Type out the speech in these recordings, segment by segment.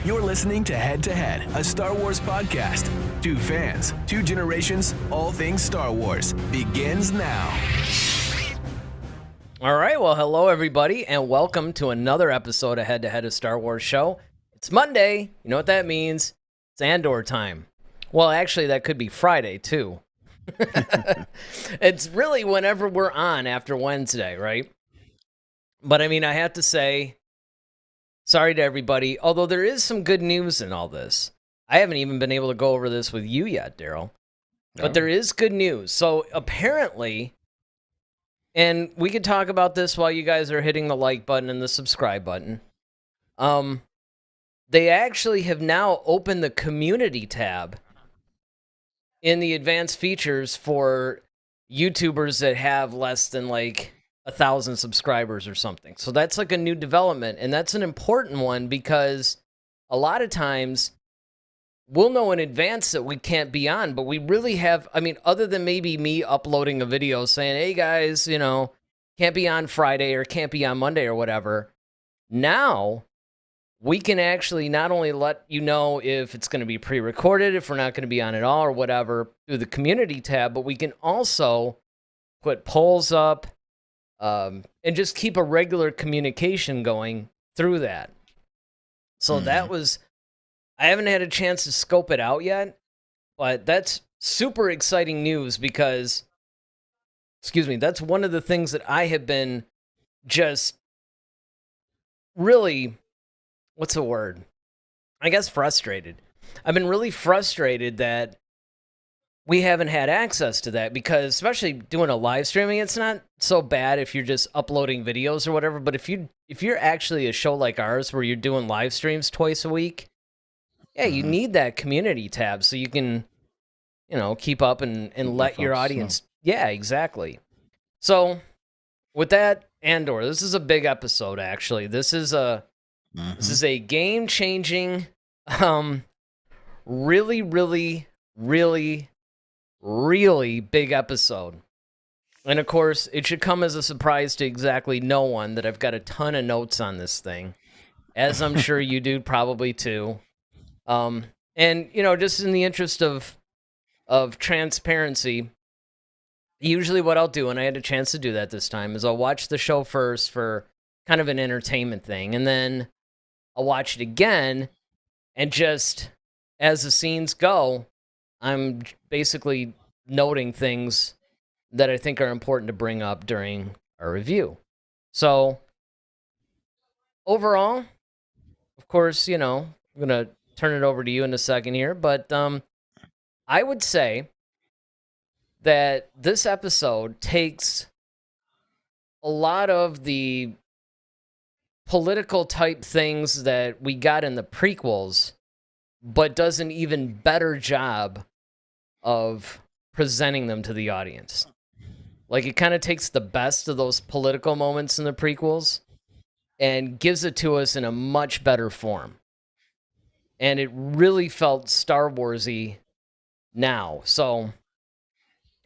You're listening to Head, a Star Wars podcast. Two fans, two generations, all things Star Wars. Begins now. All right, well, hello, everybody, and welcome to another episode of Head, a Star Wars show. It's Monday. You know what that means? It's Andor time. Well, actually, that could be Friday, too. It's really whenever we're on after Wednesday, right? But, I mean, I have to say, sorry to everybody, although there is some good news in all this. I haven't even been able to go over this with you yet, Daryl. But there is good news. So, apparently, and we could talk about this while you guys are hitting the like button and the subscribe button. They actually have now opened the community tab in the advanced features for YouTubers that have less than like 1,000 subscribers or something. So that's like a new development, and that's an important one because a lot of times we'll know in advance that we can't be on, but we really have, I mean, other than maybe me uploading a video saying, hey guys, you know, can't be on Friday or can't be on Monday or whatever. Now we can actually not only let you know if it's going to be pre-recorded, if we're not going to be on at all or whatever through the community tab, but we can also put polls up and just keep a regular communication going through that. So that was, I haven't had a chance to scope it out yet, but that's super exciting news because, that's one of the things that I have been just really, what's the word? I guess frustrated. I've been really frustrated that we haven't had access to that because, especially doing a live streaming, it's not so bad if you're just uploading videos or whatever. But if you're actually a show like ours where you're doing live streams twice a week, yeah, you need that community tab so you can, you know, keep up and let your audience. Yeah, exactly. So with that, Andor, this is a big episode. Actually, this is a game-changing, really, really, really, really big episode. And of course, it should come as a surprise to exactly no one that I've got a ton of notes on this thing, as I'm sure you do probably too. And you know, just in the interest of transparency, usually what I'll do, and I had a chance to do that this time, is I'll watch the show first for kind of an entertainment thing, and then I'll watch it again, and just as the scenes go, I'm basically noting things that I think are important to bring up during our review. So, overall, of course, you know, I'm going to turn it over to you in a second here, but I would say that this episode takes a lot of the political type things that we got in the prequels, but does an even better job of presenting them to the audience. Like, it kind of takes the best of those political moments in the prequels and gives it to us in a much better form. And it really felt Star Wars-y now. So,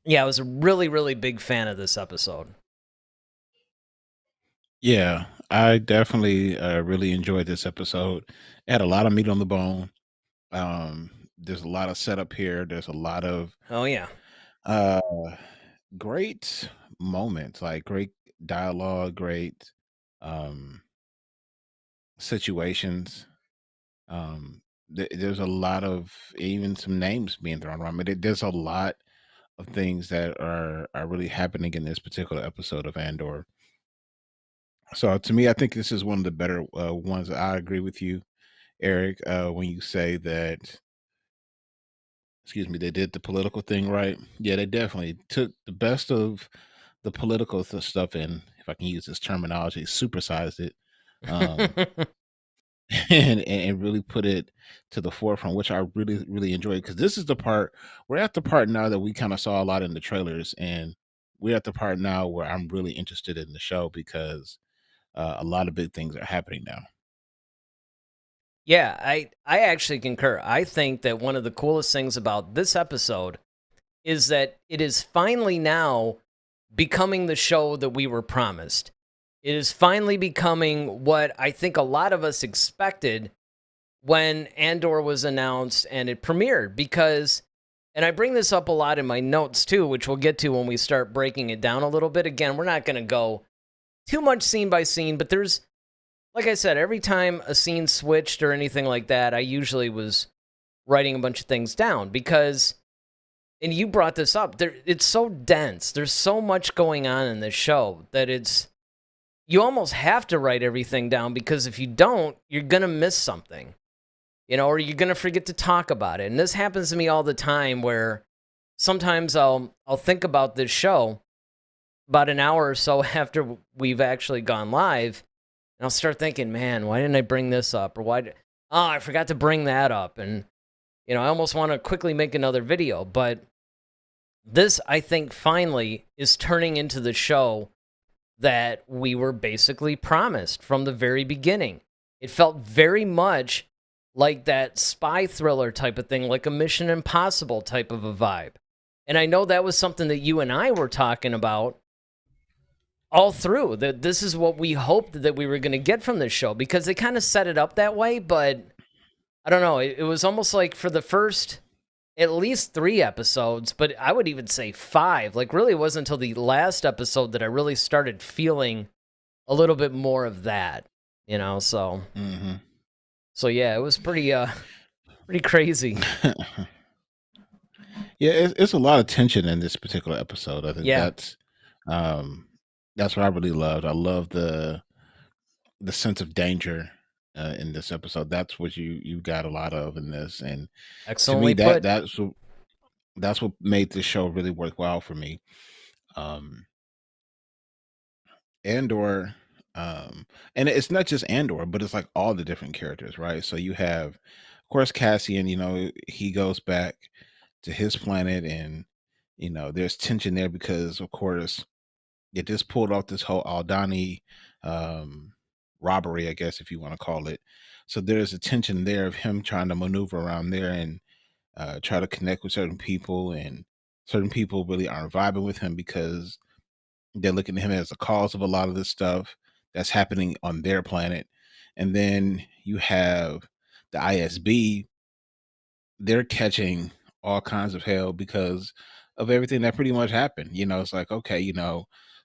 yeah, I was a really, really big fan of this episode. Yeah, I definitely really enjoyed this episode. It had a lot of meat on the bone. There's a lot of setup here. There's a lot of uh, great moments, like great dialogue, great um, situations. There's a lot of even some names being thrown around. I mean, there's a lot of things that are really happening in this particular episode of Andor. So to me, I think this is one of the better ones. I agree with you, Eric, when you say that, they did the political thing right. Yeah, they definitely took the best of the political stuff and, if I can use this terminology, supersized it, um, and really put it to the forefront, which I really, really enjoyed. Because this is the part, we're at the part now that we kind of saw a lot in the trailers, and we're at the part now where I'm really interested in the show because a lot of big things are happening now. Yeah, I actually concur. I think that one of the coolest things about this episode is that it is finally now becoming the show that we were promised. It is finally becoming what I think a lot of us expected when Andor was announced and it premiered, because, and I bring this up a lot in my notes too, which we'll get to when we start breaking it down a little bit. Again, we're not going to go too much scene by scene, but there's, like I said, every time a scene switched or anything like that, I usually was writing a bunch of things down because, and you brought this up, it's so dense. There's so much going on in this show that you almost have to write everything down, because if you don't, you're going to miss something, or you're going to forget to talk about it. And this happens to me all the time, where sometimes I'll think about this show about an hour or so after we've actually gone live, and I'll start thinking, man, why didn't I bring this up? Or I forgot to bring that up. And, I almost want to quickly make another video. But this, I think, finally is turning into the show that we were basically promised from the very beginning. It felt very much like that spy thriller type of thing, like a Mission Impossible type of a vibe. And I know that was something that you and I were talking about all through, that this is what we hoped that we were going to get from this show, because they kind of set it up that way. But I don't know, it was almost like for the first at least 3 episodes, but I would even say 5, like really it wasn't until the last episode that I really started feeling a little bit more of that, so so yeah, it was pretty crazy. Yeah, it's a lot of tension in this particular episode. I think that's what I really loved. I love the sense of danger in this episode. That's what you got a lot of in this, and excellently to me put. that's what made this show really worthwhile for me. Andor, and it's not just Andor, but it's like all the different characters, right? So you have, of course, Cassian. He goes back to his planet, and there's tension there because, of course, it just pulled off this whole Aldhani robbery, I guess, if you want to call it. So there's a tension there of him trying to maneuver around there and try to connect with certain people, and certain people really aren't vibing with him because they're looking at him as the cause of a lot of this stuff that's happening on their planet. And then you have the ISB. They're catching all kinds of hell because of everything that pretty much happened. It's like, okay,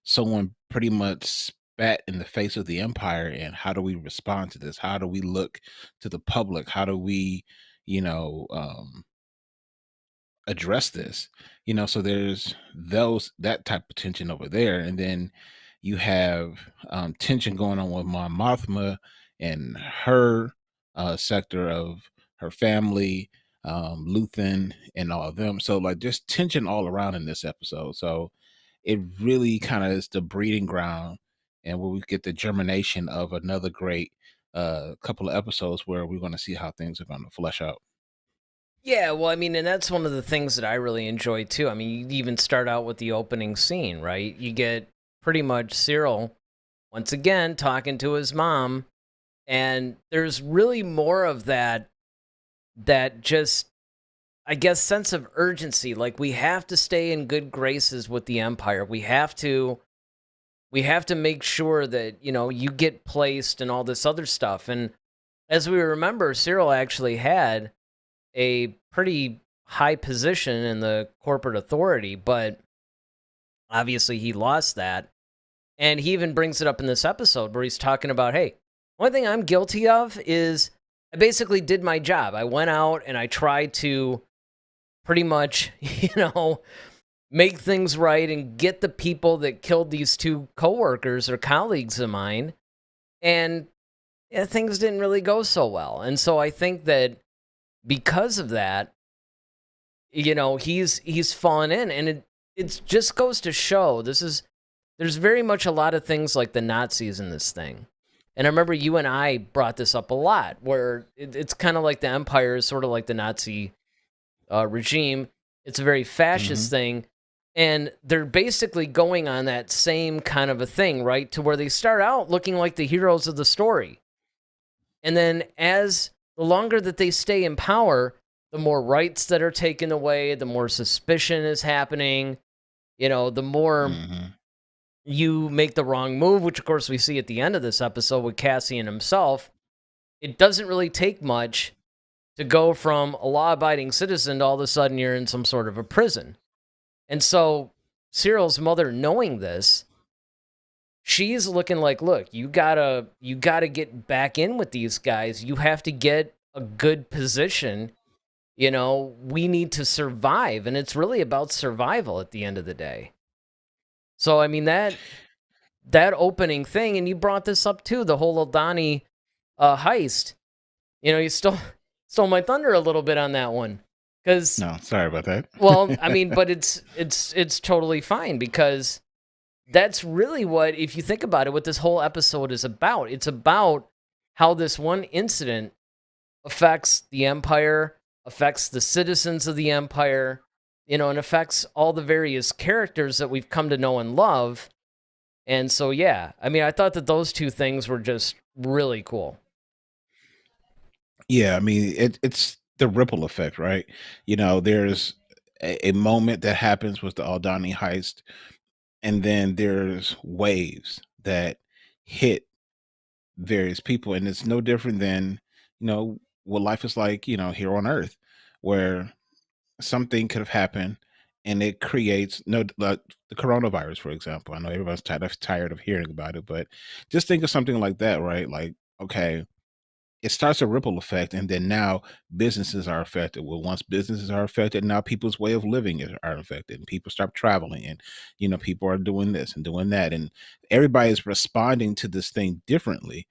someone pretty much spat in the face of the Empire, and how do we respond to this? How do we look to the public? How do we, address this? So there's that type of tension over there. And then you have tension going on with Mon Mothma and her sector of her family, Luthen and all of them. So like there's tension all around in this episode. So it really kind of is the breeding ground, and where we get the germination of another great couple of episodes where we're going to see how things are going to flesh out. Yeah, well, I mean, and that's one of the things that I really enjoy too. I mean, you even start out with the opening scene, right? You get pretty much Cyril once again talking to his mom, and there's really more of that just, I guess, sense of urgency. Like, we have to stay in good graces with the Empire. We have to make sure that, you get placed and all this other stuff. And as we remember, Cyril actually had a pretty high position in the corporate authority, but obviously he lost that. And he even brings it up in this episode where he's talking about, hey, one thing I'm guilty of is I basically did my job. I went out and I tried to pretty much, make things right and get the people that killed these 2 coworkers or colleagues of mine. And things didn't really go so well. And so I think that because of that, he's fallen in, and it just goes to show there's very much a lot of things like the Nazis in this thing. And I remember you and I brought this up a lot, where it's kind of like the Empire is sort of like the Nazi regime. It's a very fascist thing, and they're basically going on that same kind of a thing, right? To where they start out looking like the heroes of the story, and then as the longer that they stay in power, the more rights that are taken away, the more suspicion is happening, the more you make the wrong move, which of course we see at the end of this episode with Cassian himself. it doesn't really take much to go from a law-abiding citizen to all of a sudden you're in some sort of a prison. And so Cyril's mother, knowing this, she's looking like, look, you gotta get back in with these guys. You have to get a good position. We need to survive, and it's really about survival at the end of the day. So, I mean, that opening thing, and you brought this up too, the whole Aldhani heist. You stole my thunder a little bit on that one. No, sorry about that. Well, I mean, but it's totally fine, because that's really what, if you think about it, what this whole episode is about. It's about how this one incident affects the Empire, affects the citizens of the Empire, and affects all the various characters that we've come to know and love. And so, yeah, I mean, I thought that those two things were just really cool. Yeah, I mean, it's the ripple effect, right? There's a moment that happens with the Aldhani heist, and then there's waves that hit various people, and it's no different than what life is like here on Earth, where something could have happened and it creates like the coronavirus, for example. I know everyone's tired of hearing about it, but just think of something like that, right? Like, okay, it starts a ripple effect, and then now businesses are affected. Well, once businesses are affected, now people's way of living are affected, and people start traveling, and people are doing this and doing that, and everybody is responding to this thing differently.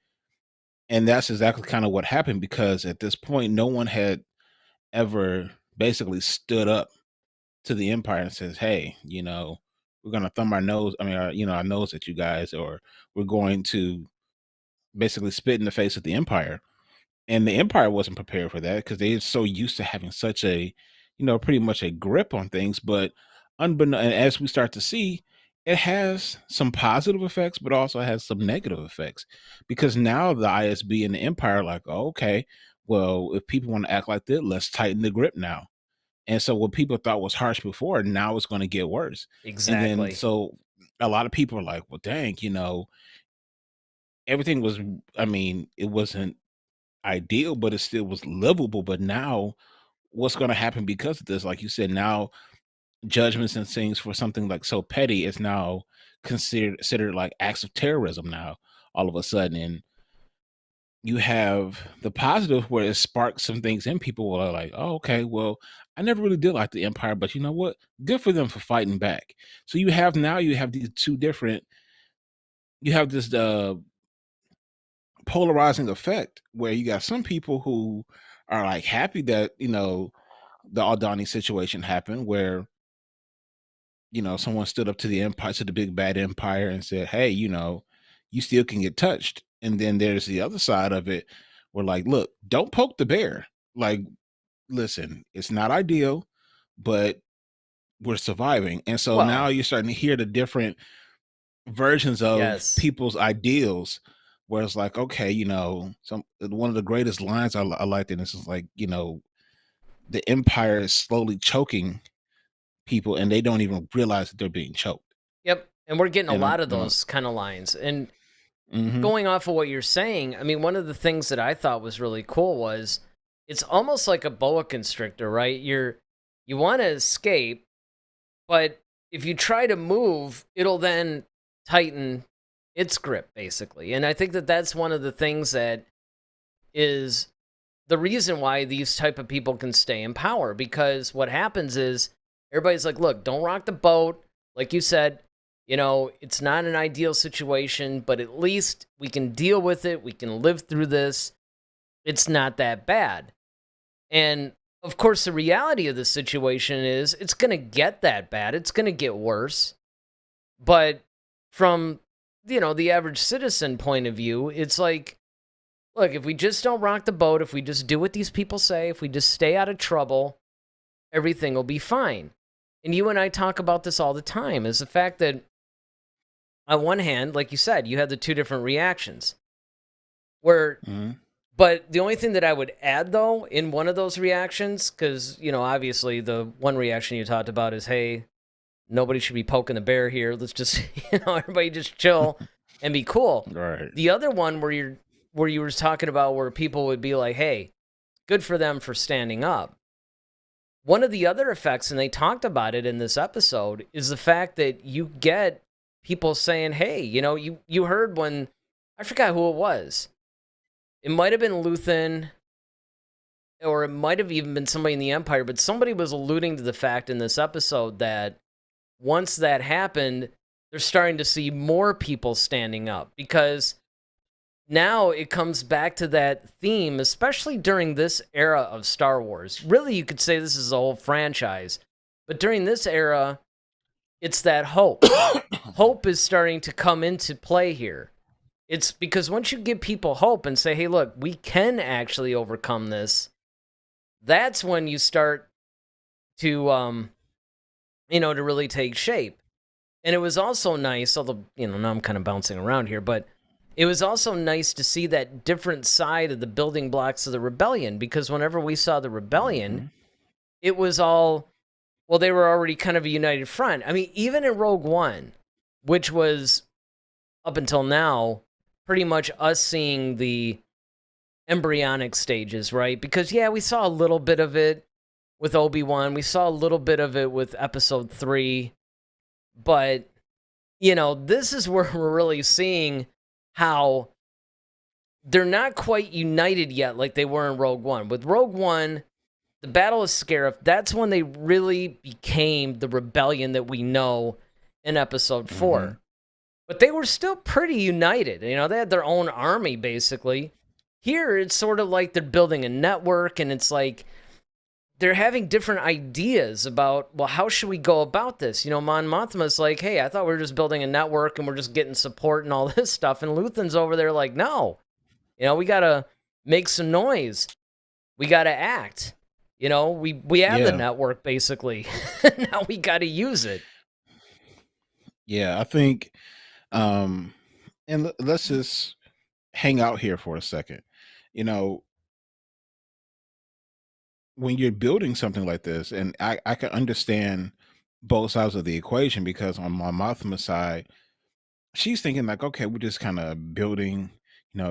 And that's exactly kind of what happened, because at this point, no one had ever basically stood up to the Empire and says, "Hey, we're going to thumb our nose, our nose at you guys, or we're going to basically spit in the face of the Empire." And the Empire wasn't prepared for that, because they're so used to having such a, pretty much a grip on things. But and as we start to see, it has some positive effects, but also has some negative effects, because now the ISB and the Empire are like, oh, okay, well, if people want to act like this, let's tighten the grip now. And so what people thought was harsh before, now it's going to get worse. Exactly. And then so a lot of people are like, well, dang, everything was, I mean, it wasn't ideal, but it still was livable. But now what's going to happen because of this? Like you said, now judgments and things for something like so petty is now considered like acts of terrorism now, all of a sudden. And you have the positive where it sparks some things in people who are like, oh, okay, well, I never really did like the Empire, but you know what? Good for them for fighting back. So you have these two different, you have this polarizing effect where you got some people who are like happy that, the Aldhani situation happened, where, someone stood up to the Empire, to the big bad Empire, and said, hey, you still can get touched. And then there's the other side of it where, like, look, don't poke the bear. Like, listen, it's not ideal, but we're surviving. And so now you're starting to hear the different versions of people's ideals, where it's like, okay, one of the greatest lines I liked in this is like, the Empire is slowly choking people, and they don't even realize that they're being choked. Yep. And we're getting a lot of those kind of lines. And going off of what you're saying, I mean, one of the things that I thought was really cool was it's almost like a boa constrictor, right? You want to escape, but if you try to move, it'll then tighten its grip, basically. And I think that that's one of the things that is the reason why these type of people can stay in power, because what happens is everybody's like, look, don't rock the boat. Like you said, it's not an ideal situation, but at least we can deal with it. We can live through this. It's not that bad. And of course, the reality of the situation is it's going to get that bad. It's going to get worse. But from, the average citizen point of view, it's like, look, if we just don't rock the boat, if we just do what these people say, if we just stay out of trouble, everything will be fine. And you and I talk about this all the time, is the fact that on one hand, like you said, you had the two different reactions. But the only thing that I would add, though, in one of those reactions, because, obviously the one reaction you talked about is, hey, nobody should be poking the bear here. Let's just, everybody just chill and be cool. Right. The other one where where you were talking about where people would be like, hey, good for them for standing up. One of the other effects, and they talked about it in this episode, is the fact that you get people saying, hey, you heard when, I forgot who it was. It might have been Luthen, or it might have even been somebody in the Empire, but somebody was alluding to the fact in this episode that once that happened, they're starting to see more people standing up, because now it comes back to that theme, especially during this era of Star Wars. Really, you could say this is a whole franchise, but during this era, it's that hope. Hope is starting to come into play here. It's because once you give people hope and say, hey, look, we can actually overcome this, that's when you start to, to really take shape. And it was also nice, although, now I'm kind of bouncing around here, but it was also nice to see that different side of the building blocks of the rebellion, because whenever we saw the rebellion, it was all, well, they were already kind of a united front. I mean, even in Rogue One, which was, up until now, pretty much us seeing the embryonic stages, right? Because, yeah, we saw a little bit of it with Obi-Wan. We saw a little bit of it with Episode 3. But, this is where we're really seeing how they're not quite united yet like they were in Rogue One. With Rogue One, the Battle of Scarif, that's when they really became the rebellion that we know in Episode 4. But they were still pretty united. They had their own army, basically. Here, it's sort of like they're building a network, and it's like they're having different ideas about, well, how should we go about this? Mon Mothma's like, hey, I thought we were just building a network and we're just getting support and all this stuff. And Luthen's over there like, no, we got to make some noise. We got to act. We have the network, basically. Now we got to use it. Yeah, I think, and let's just hang out here for a second. When you're building something like this, and I can understand both sides of the equation, because on my Mothma side, she's thinking like, okay, we're just kind of building,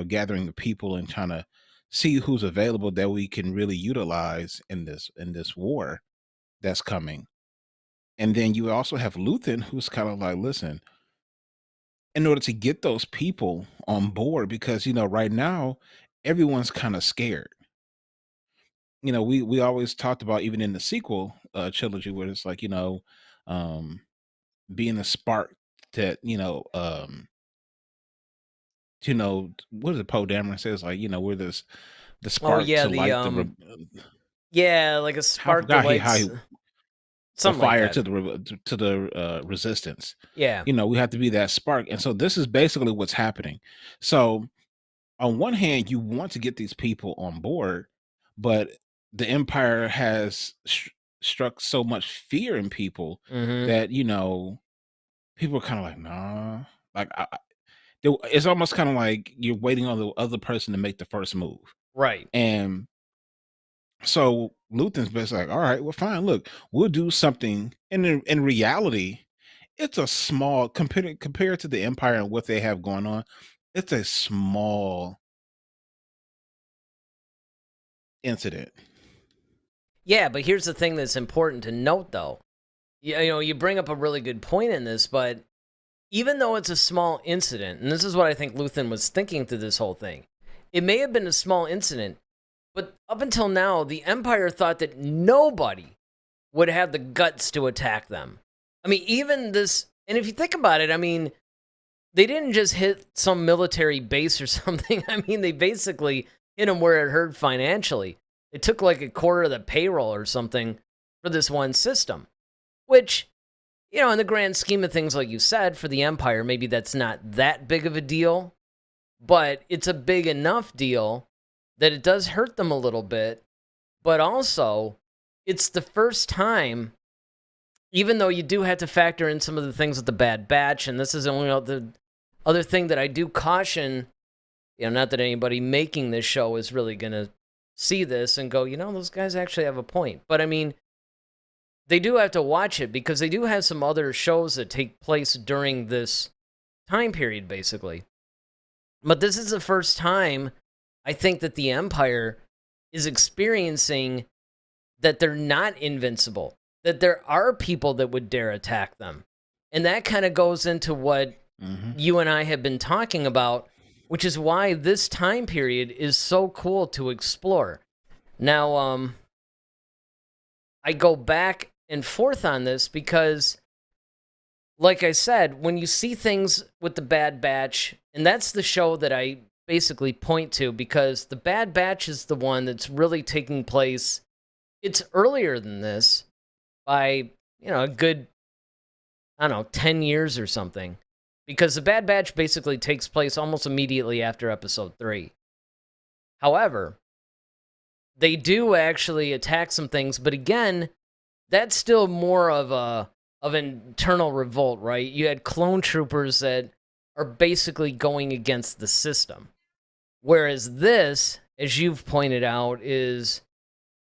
gathering the people and trying to see who's available that we can really utilize in this war that's coming. And then you also have Luthen, who's kind of like, listen, in order to get those people on board, because right now everyone's kind of scared. We always talked about, even in the sequel trilogy, where it's like, being a spark that, what is it Poe Dameron says, like, we're the spark to light like a spark that lights something fire like to the resistance. Yeah. We have to be that spark. And so this is basically what's happening. So on one hand, you want to get these people on board, but the Empire has struck so much fear in people that, people are kind of like, nah, like, it's almost kind of like you're waiting on the other person to make the first move. Right. And so Luthen's basically like, all right, well, fine, look, we'll do something. And in reality, it's a small, compared to the Empire and what they have going on, it's a small incident. Yeah, but here's the thing that's important to note, though. You bring up a really good point in this, but even though it's a small incident, and this is what I think Luthen was thinking through this whole thing, it may have been a small incident, but up until now, the Empire thought that nobody would have the guts to attack them. I mean, even this, and if you think about it, I mean, they didn't just hit some military base or something. I mean, they basically hit them where it hurt financially. They took like a quarter of the payroll or something for this one system, which, in the grand scheme of things, like you said, for the Empire, maybe that's not that big of a deal, but it's a big enough deal that it does hurt them a little bit. But also, it's the first time, even though you do have to factor in some of the things with the Bad Batch, and this is only the other thing that I do caution, not that anybody making this show is really going to see this and go, those guys actually have a point. But I mean, they do have to watch it, because they do have some other shows that take place during this time period, basically. But this is the first time I think that the Empire is experiencing that they're not invincible, that there are people that would dare attack them. And that kind of goes into what you and I have been talking about, which is why this time period is so cool to explore. Now, I go back and forth on this because, like I said, when you see things with the Bad Batch, and that's the show that I basically point to, because the Bad Batch is the one that's really taking place. It's earlier than this by, a good, 10 years or something. Because the Bad Batch basically takes place almost immediately after episode 3. However, they do actually attack some things, but again, that's still more of an internal revolt, right? You had clone troopers that are basically going against the system. Whereas this, as you've pointed out, is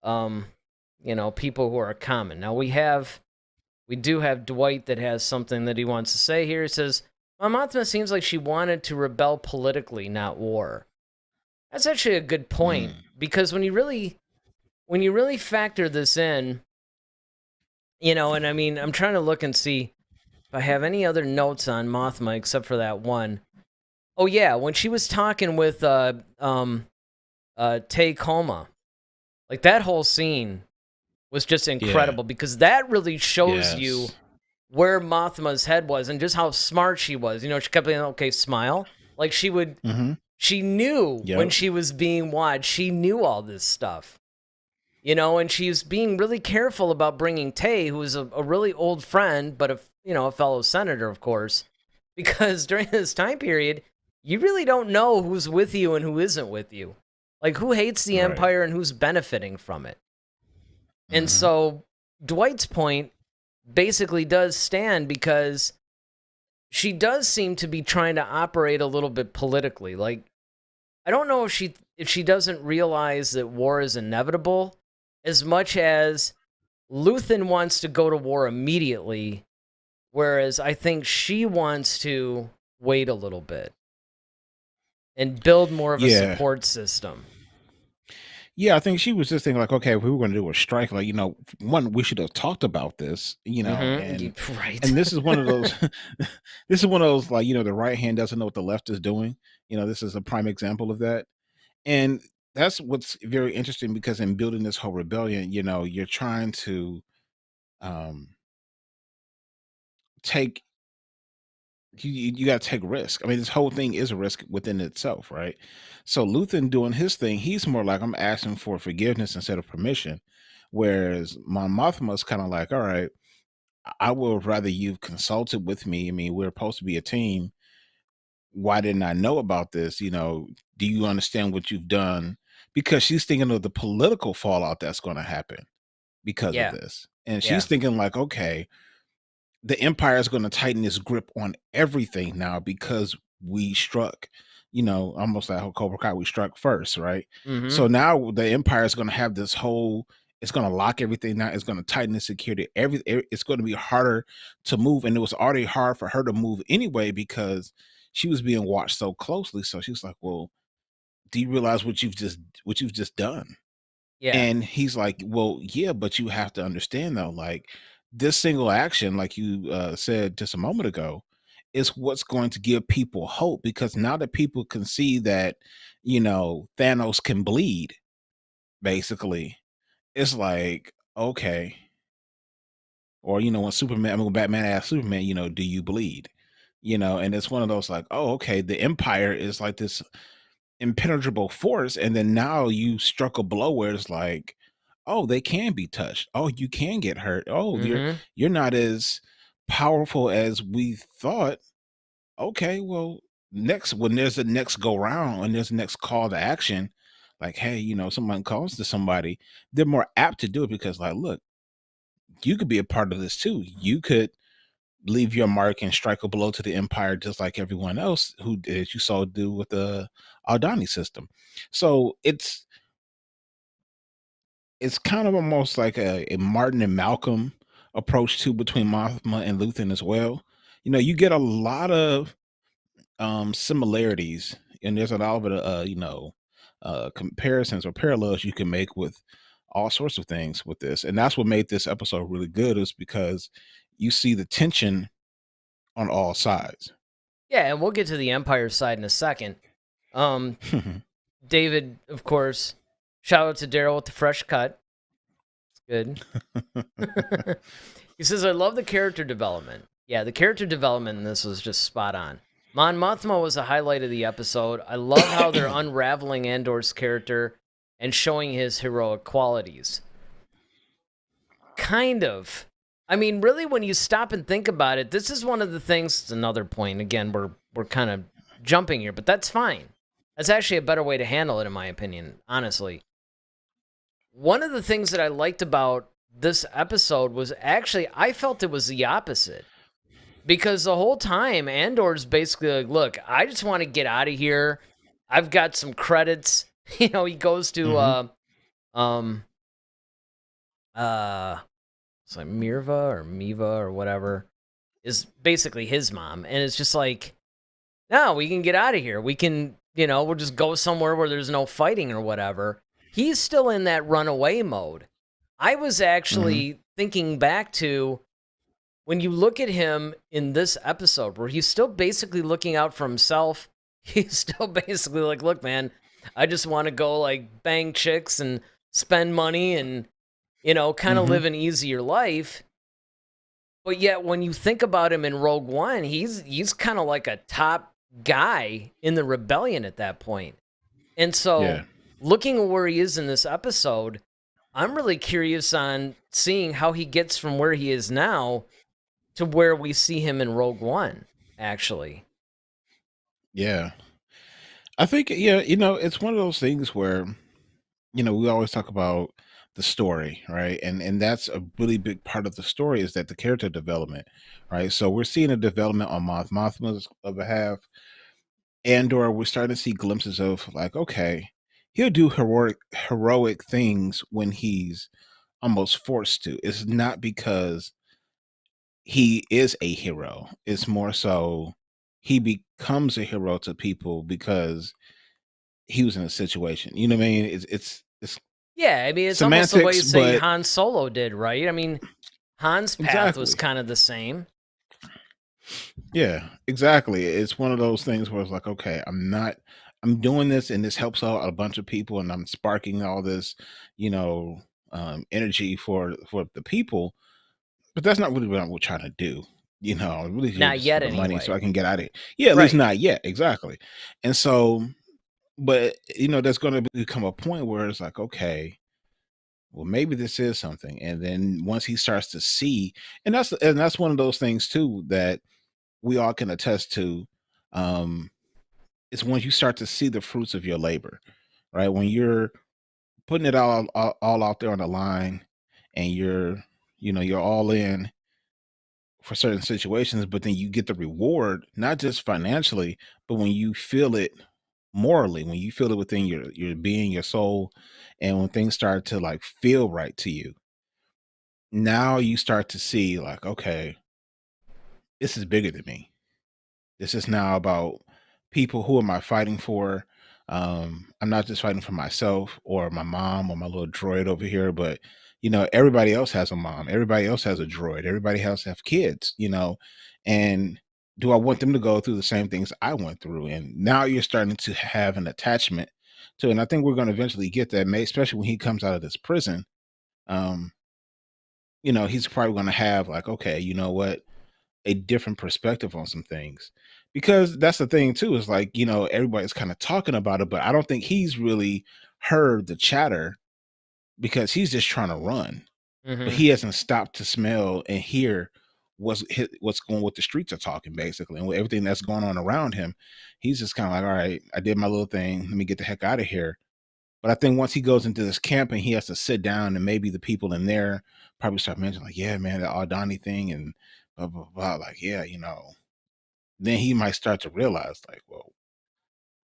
people who are common. Now we do have Dwight that has something that he wants to say here. He says, Mon Mothma seems like she wanted to rebel politically, not war. That's actually a good point, because when you really factor this in, and I mean, I'm trying to look and see if I have any other notes on Mothma except for that one. Oh yeah, when she was talking with Tay Koma, like that whole scene was just incredible, because that really shows you where Mothma's head was and just how smart she was. She kept being, okay, smile. Like she would, she knew when she was being watched, she knew all this stuff. And she's being really careful about bringing Tay, who is a really old friend, but a fellow senator, of course, because during this time period, you really don't know who's with you and who isn't with you. Like who hates the Empire and who's benefiting from it. And so Dwight's point basically does stand, because she does seem to be trying to operate a little bit politically. Like, I don't know if she doesn't realize that war is inevitable, as much as Luthen wants to go to war immediately, whereas I think she wants to wait a little bit and build more of a support system. Yeah, I think she was just thinking, like, okay, if we were going to do a strike, like, one, we should have talked about this, and this is one of those, like, the right hand doesn't know what the left is doing. This is a prime example of that. And that's what's very interesting, because in building this whole rebellion, you're trying to take, you got to take risk. I mean, this whole thing is a risk within itself, right? So Luthen doing his thing, he's more like, I'm asking for forgiveness instead of permission. Whereas Mon Mothma's kind of like, all right, I would rather you've consulted with me. I mean, we're supposed to be a team. Why didn't I know about this? Do you understand what you've done? Because she's thinking of the political fallout that's going to happen because of this. And she's thinking like, okay, the Empire is going to tighten its grip on everything now, because we struck, almost like Cobra Kai, we struck first, right? So now the Empire is going to have this whole, it's going to lock everything down. It's going to tighten the security. It's going to be harder to move. And it was already hard for her to move anyway, because she was being watched so closely. So she's like, well, do you realize what you've just done? Yeah. And he's like, well, yeah, but you have to understand though, like, this single action, like you said just a moment ago, is what's going to give people hope, because now that people can see that, Thanos can bleed, basically, it's like, okay. Or, when Batman asked Superman, do you bleed? And it's one of those like, oh, okay, the Empire is like this impenetrable force. And then now you struck a blow where it's like, oh, they can be touched. Oh, you can get hurt. Oh, you're not as powerful as we thought. Okay, well, when there's a next go round and there's a next call to action, like, hey, someone calls to somebody, they're more apt to do it, because like, look, you could be a part of this too. You could leave your mark and strike a blow to the Empire, just like everyone else who did, you saw do with the Aldhani system. So it's kind of almost like a Martin and Malcolm approach too, between Mothma and Luthen as well. You get a lot of similarities and there's a lot of comparisons or parallels you can make with all sorts of things with this, and that's what made this episode really good, is because you see the tension on all sides. Yeah, and we'll get to the Empire side in a second. David, of course, shout out to Daryl with the fresh cut. It's good. He says, I love the character development. Yeah, the character development in this was just spot on. Mon Mothma was a highlight of the episode. I love how they're unraveling Andor's character and showing his heroic qualities. Kind of. I mean, really, when you stop and think about it, this is one of the things. It's another point. Again, we're kind of jumping here, but that's fine. That's actually a better way to handle it, in my opinion, honestly. One of the things that I liked about this episode was actually, I felt it was the opposite. Because the whole time, Andor's basically like, look, I just want to get out of here. I've got some credits. He goes to, it's like Miva or whatever, is basically his mom. And it's just like, no, we can get out of here. We can, we'll just go somewhere where there's no fighting or whatever. He's still in that runaway mode. I was actually thinking back to when you look at him in this episode where he's still basically looking out for himself. He's still basically like, look, man, I just want to go like bang chicks and spend money and, kind of live an easier life. But yet when you think about him in Rogue One, he's kind of like a top guy in the rebellion at that point. And so looking at where he is in this episode, I'm really curious on seeing how he gets from where he is now to where we see him in Rogue One, actually. Yeah. I think, it's one of those things where, we always talk about the story, right? And that's a really big part of the story, is that the character development, right? So we're seeing a development on Mothma's behalf. Andor, we're starting to see glimpses of like, okay, he'll do heroic things when he's almost forced to. It's not because he is a hero. It's more so he becomes a hero to people because he was in a situation. You know what I mean? It's yeah. I mean, it's almost the way you say Han Solo did, right? I mean, Han's path was kind of the same. Yeah, exactly. It's one of those things where it's like, okay, I'm doing this and this helps out a bunch of people and I'm sparking all this, energy for the people, but that's not really what I'm trying to do. Really not yet for the anyway. money so I can get out of it. Yeah, at least not yet. Exactly. And so, but there's going to become a point where it's like, okay, well, maybe this is something. And then once he starts to see, and that's one of those things too that we all can attest to, it's when you start to see the fruits of your labor, right? When you're putting it all out there on the line and you're all in for certain situations, but then you get the reward, not just financially, but when you feel it morally, when you feel it within your being, your soul, and when things start to like feel right to you, now you start to see like, okay, this is bigger than me. This is now about people. Who am I fighting for? I'm not just fighting for myself or my mom or my little droid over here, but everybody else has a mom, everybody else has a droid, everybody else have kids, and do I want them to go through the same things I went through? And now you're starting to have an attachment to it. And I think we're going to eventually get that, especially when he comes out of this prison. He's probably going to have like, okay, you know what? A different perspective on some things, because that's the thing too, is like, everybody's kind of talking about it, but I don't think he's really heard the chatter because he's just trying to run. But he hasn't stopped to smell and hear what's going, what the streets are talking basically, and with everything that's going on around him. He's just kind of like, all right, I did my little thing, let me get the heck out of here. But I think once he goes into this camp and he has to sit down, and maybe the people in there probably start mentioning like, yeah, man, the Aldhani thing and blah, blah, blah. Like, yeah, then he might start to realize like, well,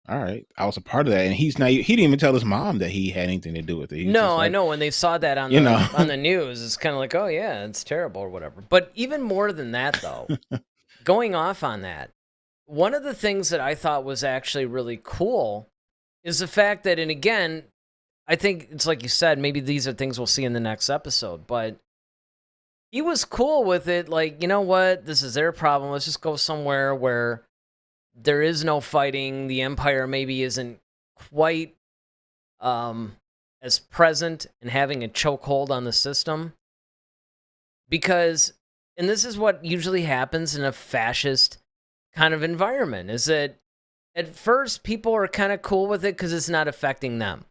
all right, I was a part of that. And he didn't even tell his mom that he had anything to do with it. No, like, I know when they saw that on on the news, it's kind of like, oh yeah, it's terrible or whatever. But even more than that though, going off on that, one of the things that I thought was actually really cool is the fact that, and again, I think it's like you said, maybe these are things we'll see in the next episode, but he was cool with it. Like, you know what? This is their problem. Let's just go somewhere where there is no fighting. The Empire maybe isn't quite as present and having a chokehold on the system. Because, and this is what usually happens in a fascist kind of environment, is that at first people are kind of cool with it because it's not affecting them.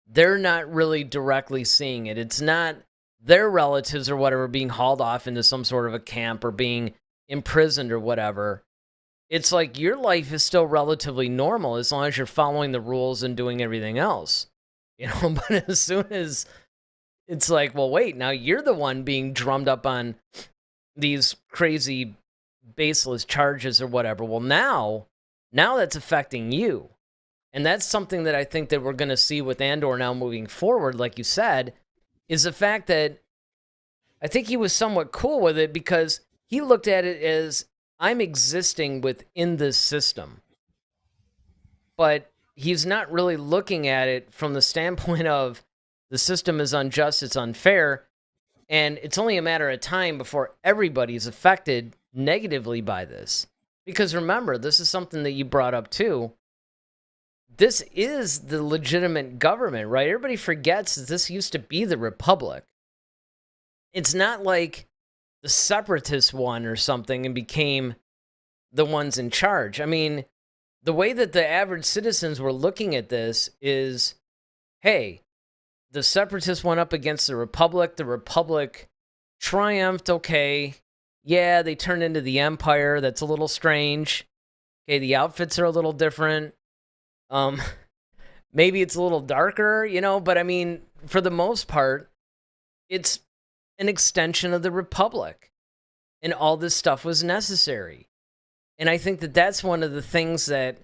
They're not really directly seeing it. It's not their relatives or whatever being hauled off into some sort of a camp or being imprisoned or whatever. It's like your life is still relatively normal as long as you're following the rules and doing everything else. You know, but as soon as it's like, well, wait, now you're the one being drummed up on these crazy baseless charges or whatever. Well, now that's affecting you. And that's something that I think that we're going to see with Andor now moving forward, like you said, is the fact that I think he was somewhat cool with it because he looked at it as, I'm existing within this system. But he's not really looking at it from the standpoint of the system is unjust, it's unfair, and it's only a matter of time before everybody's affected negatively by this. Because remember, this is something that you brought up too. This is the legitimate government, right? Everybody forgets that this used to be the Republic. It's not like the separatist won or something and became the ones in charge. I mean, the way that the average citizens were looking at this is, hey, the separatists went up against the Republic triumphed, okay. Yeah, they turned into the Empire, that's a little strange. Okay, the outfits are a little different. Maybe it's a little darker, you know, but I mean, for the most part, it's an extension of the Republic. And all this stuff was necessary. And I think that that's one of the things that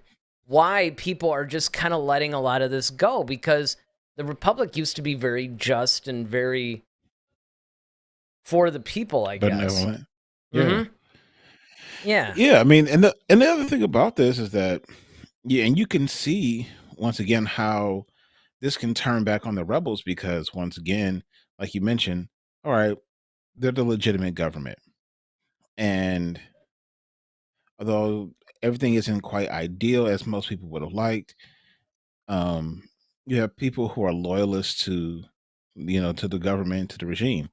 why people are just kind of letting a lot of this go, because the Republic used to be very just and very for the people, I guess. Benevolent. Yeah. Mm-hmm. Yeah. Yeah, I mean, and the other thing about this is that, yeah, and you can see once again how this can turn back on the rebels because once again, like you mentioned, all right, they're the legitimate government. And although everything isn't quite ideal as most people would have liked, you have people who are loyalists to, to the government, to the regime.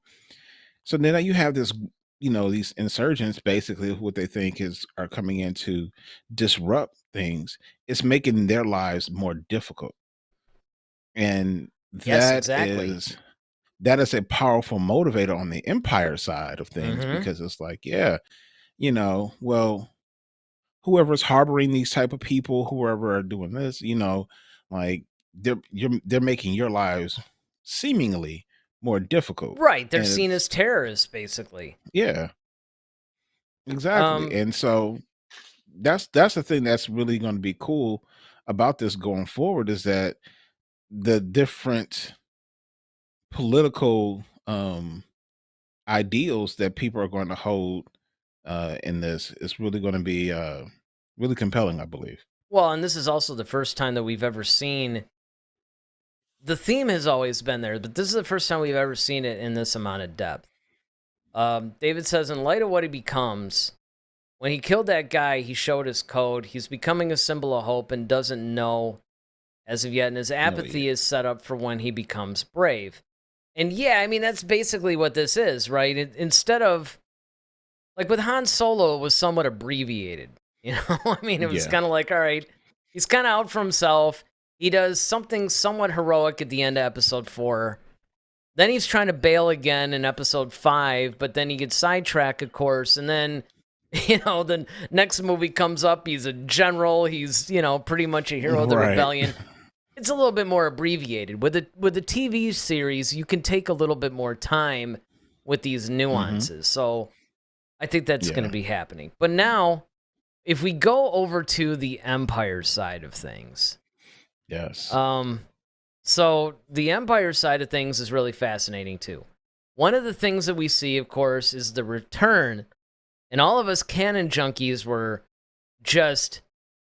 So then you have this, these insurgents, basically what they think are coming in to disrupt things. It's making their lives more difficult. And that is a powerful motivator on the Empire side of things, because it's like, yeah, well, whoever's harboring these type of people, whoever are doing this, like they're making your lives seemingly more difficult. Right. They're seen as terrorists, basically. Yeah. Exactly. And so that's the thing that's really going to be cool about this going forward, is that the different political ideals that people are going to hold in this is really going to be really compelling, I believe. Well, and this is also the first time that we've ever seen, the theme has always been there, but this is the first time we've ever seen it in this amount of depth. David says, in light of what he becomes, when he killed that guy, he showed his code. He's becoming a symbol of hope and doesn't know as of yet, and his apathy is set up for when he becomes brave. And yeah, I mean, that's basically what this is, right? Instead of, like with Han Solo, it was somewhat abbreviated. You know, I mean, it was kind of like, all right, he's kind of out for himself. He does something somewhat heroic at the end of episode 4. Then he's trying to bail again in episode 5, but then he gets sidetracked, of course. And then, the next movie comes up. He's a general. He's, pretty much a hero of the rebellion. It's a little bit more abbreviated. With the TV series, you can take a little bit more time with these nuances. So I think that's going to be happening. But now, if we go over to the Empire side of things. Yes. So the Empire side of things is really fascinating too. One of the things that we see, of course, is the return, and all of us canon junkies were just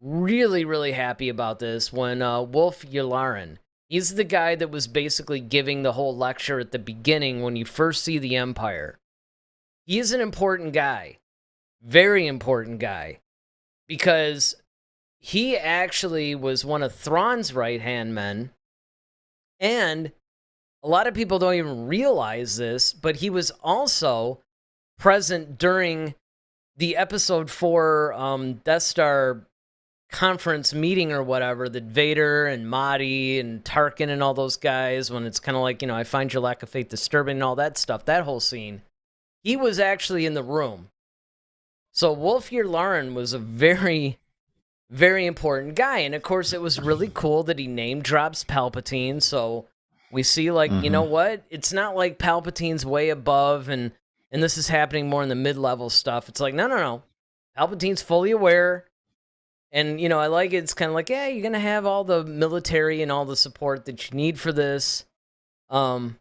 really, really happy about this when Wolf Yularen, he's the guy that was basically giving the whole lecture at the beginning when you first see the Empire. He is an important guy, very important guy, because he actually was one of Thrawn's right-hand men, and a lot of people don't even realize this, but he was also present during the Episode 4 Death Star conference meeting or whatever, that Vader and Mahdi and Tarkin and all those guys, when it's kind of like, I find your lack of faith disturbing and all that stuff, that whole scene, he was actually in the room. So Wolf Yularen was a very, very important guy. And of course, it was really cool that he name drops Palpatine. So we see, like, you know what? It's not like Palpatine's way above and this is happening more in the mid-level stuff. It's like, no. Palpatine's fully aware. And, I like it. It's kind of like, yeah, you're going to have all the military and all the support that you need for this. And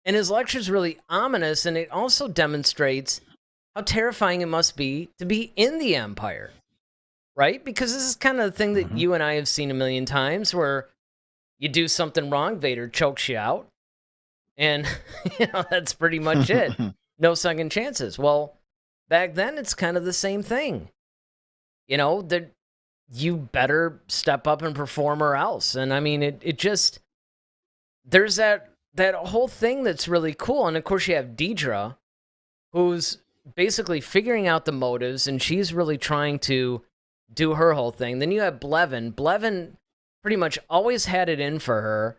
his lecture's really ominous, and it also demonstrates how terrifying it must be to be in the Empire, right? Because this is kind of the thing that you and I have seen a million times, where you do something wrong, Vader chokes you out, and, that's pretty much it. No second chances. Well, back then, it's kind of the same thing. That you better step up and perform or else. And I mean, it just, there's that whole thing that's really cool. And of course you have Deidre, who's basically figuring out the motives, and she's really trying to do her whole thing. Then you have Blevin. Blevin pretty much always had it in for her.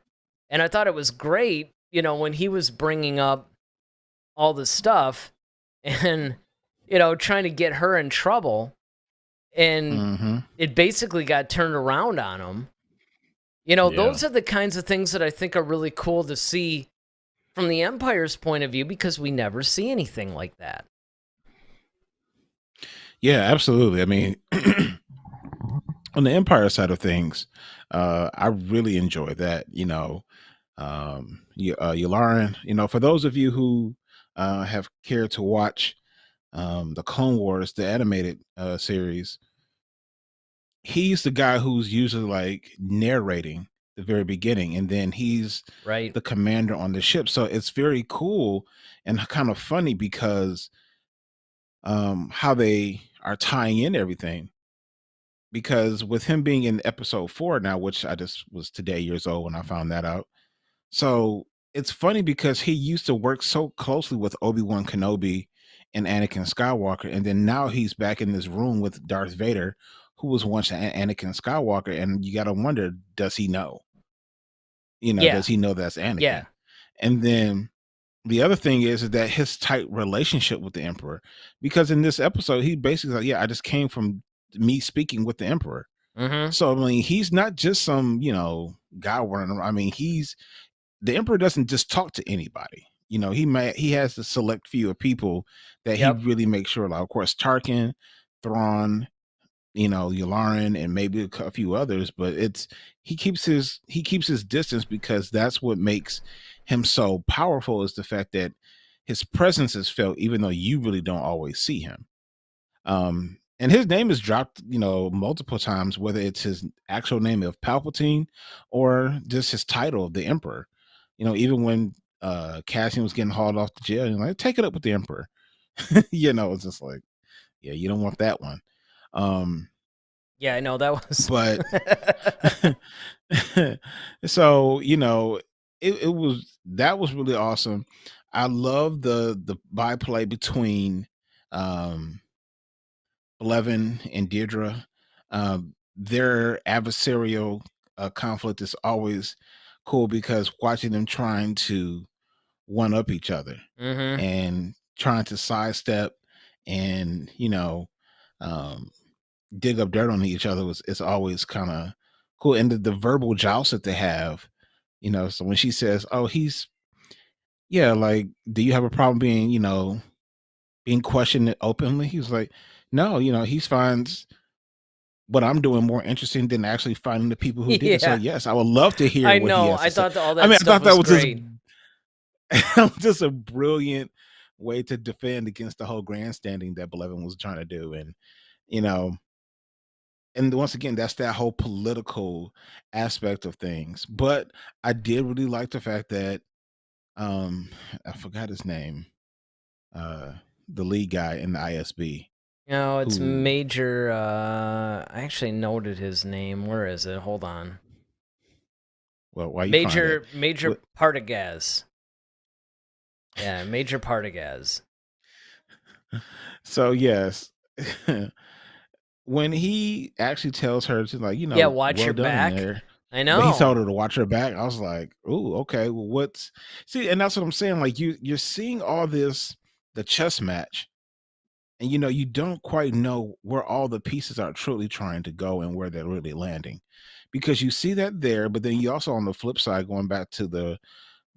And I thought it was great, when he was bringing up all the stuff and, trying to get her in trouble. And it basically got turned around on him. Those are the kinds of things that I think are really cool to see from the Empire's point of view, because we never see anything like that. Yeah, absolutely. I mean, on the Empire side of things, I really enjoy that. Yularen, for those of you who have cared to watch the Clone Wars, the animated series, he's the guy who's usually like narrating the very beginning, and then he's the commander on the ship. So it's very cool and kind of funny because how they are tying in everything. Because with him being in episode 4 now, which I just was today years old when I found that out. So it's funny because he used to work so closely with Obi-Wan Kenobi and Anakin Skywalker, and then now he's back in this room with Darth Vader, who was once Anakin Skywalker, and you got to wonder, does he know? Does he know that's Anakin? Yeah. And then the other thing is that his tight relationship with the Emperor, because in this episode, he basically like, I just came from me speaking with the Emperor. So, I mean, he's not just some, guy running. I mean, the Emperor doesn't just talk to anybody. He has a select few of people that he really makes sure, like, of course, Tarkin, Thrawn, Yularen, and maybe a few others, but he keeps his distance, because that's what makes him so powerful, is the fact that his presence is felt even though you really don't always see him. And his name is dropped, multiple times, whether it's his actual name of Palpatine or just his title of the Emperor. Even when Cassian was getting hauled off to jail, like, take it up with the Emperor. It's just like, yeah, you don't want that one. Yeah, I know that was. But so that was really awesome. I love the byplay between Blevin and Deirdre. Their adversarial conflict is always cool, because watching them trying to one up each other and trying to sidestep and dig up dirt on each other is always kind of cool. And the verbal joust that they have, so when she says, oh, like, do you have a problem being questioned openly? He's like, no, he finds what I'm doing more interesting than actually finding the people who did it. So yes, I would love to hear I what know. he has to I say. thought all that stuff was great. Just a brilliant way to defend against the whole grandstanding that Blevin was trying to do. And and once again, that's that whole political aspect of things. But I did really like the fact that I forgot his name, the lead guy in the ISB. No, it's Major. I actually noted his name. Where is it? Hold on. Well, why you find it? Major Partagaz. Yeah, Major Partagaz. So yes, when he actually tells her to, like, you know, yeah, watch well your done back. in there. I know. But he told her to watch her back. I was like, "Ooh, okay. Well, what's see?" And that's what I'm saying. Like you're seeing all this, the chess match, and you know you don't quite know where all the pieces are truly trying to go and where they're really landing, because you see that there, but then you also, on the flip side, going back to the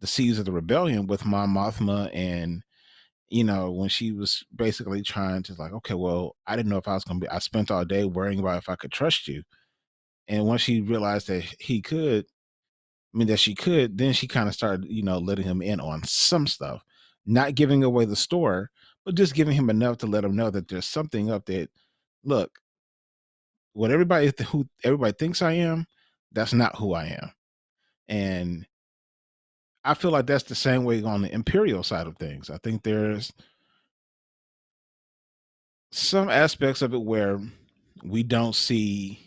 Seeds of the Rebellion with Mon Mothma, and you know, when she was basically trying to, like, okay, well, I didn't know if I was gonna be. I spent all day worrying about if I could trust you, and once she realized that he could, I mean, that she could, then she kind of started, you know, letting him in on some stuff, not giving away the store, but just giving him enough to let him know that there's something up there. Look, what who everybody thinks I am, that's not who I am. And I feel like that's the same way on the Imperial side of things. I think there's some aspects of it where we don't see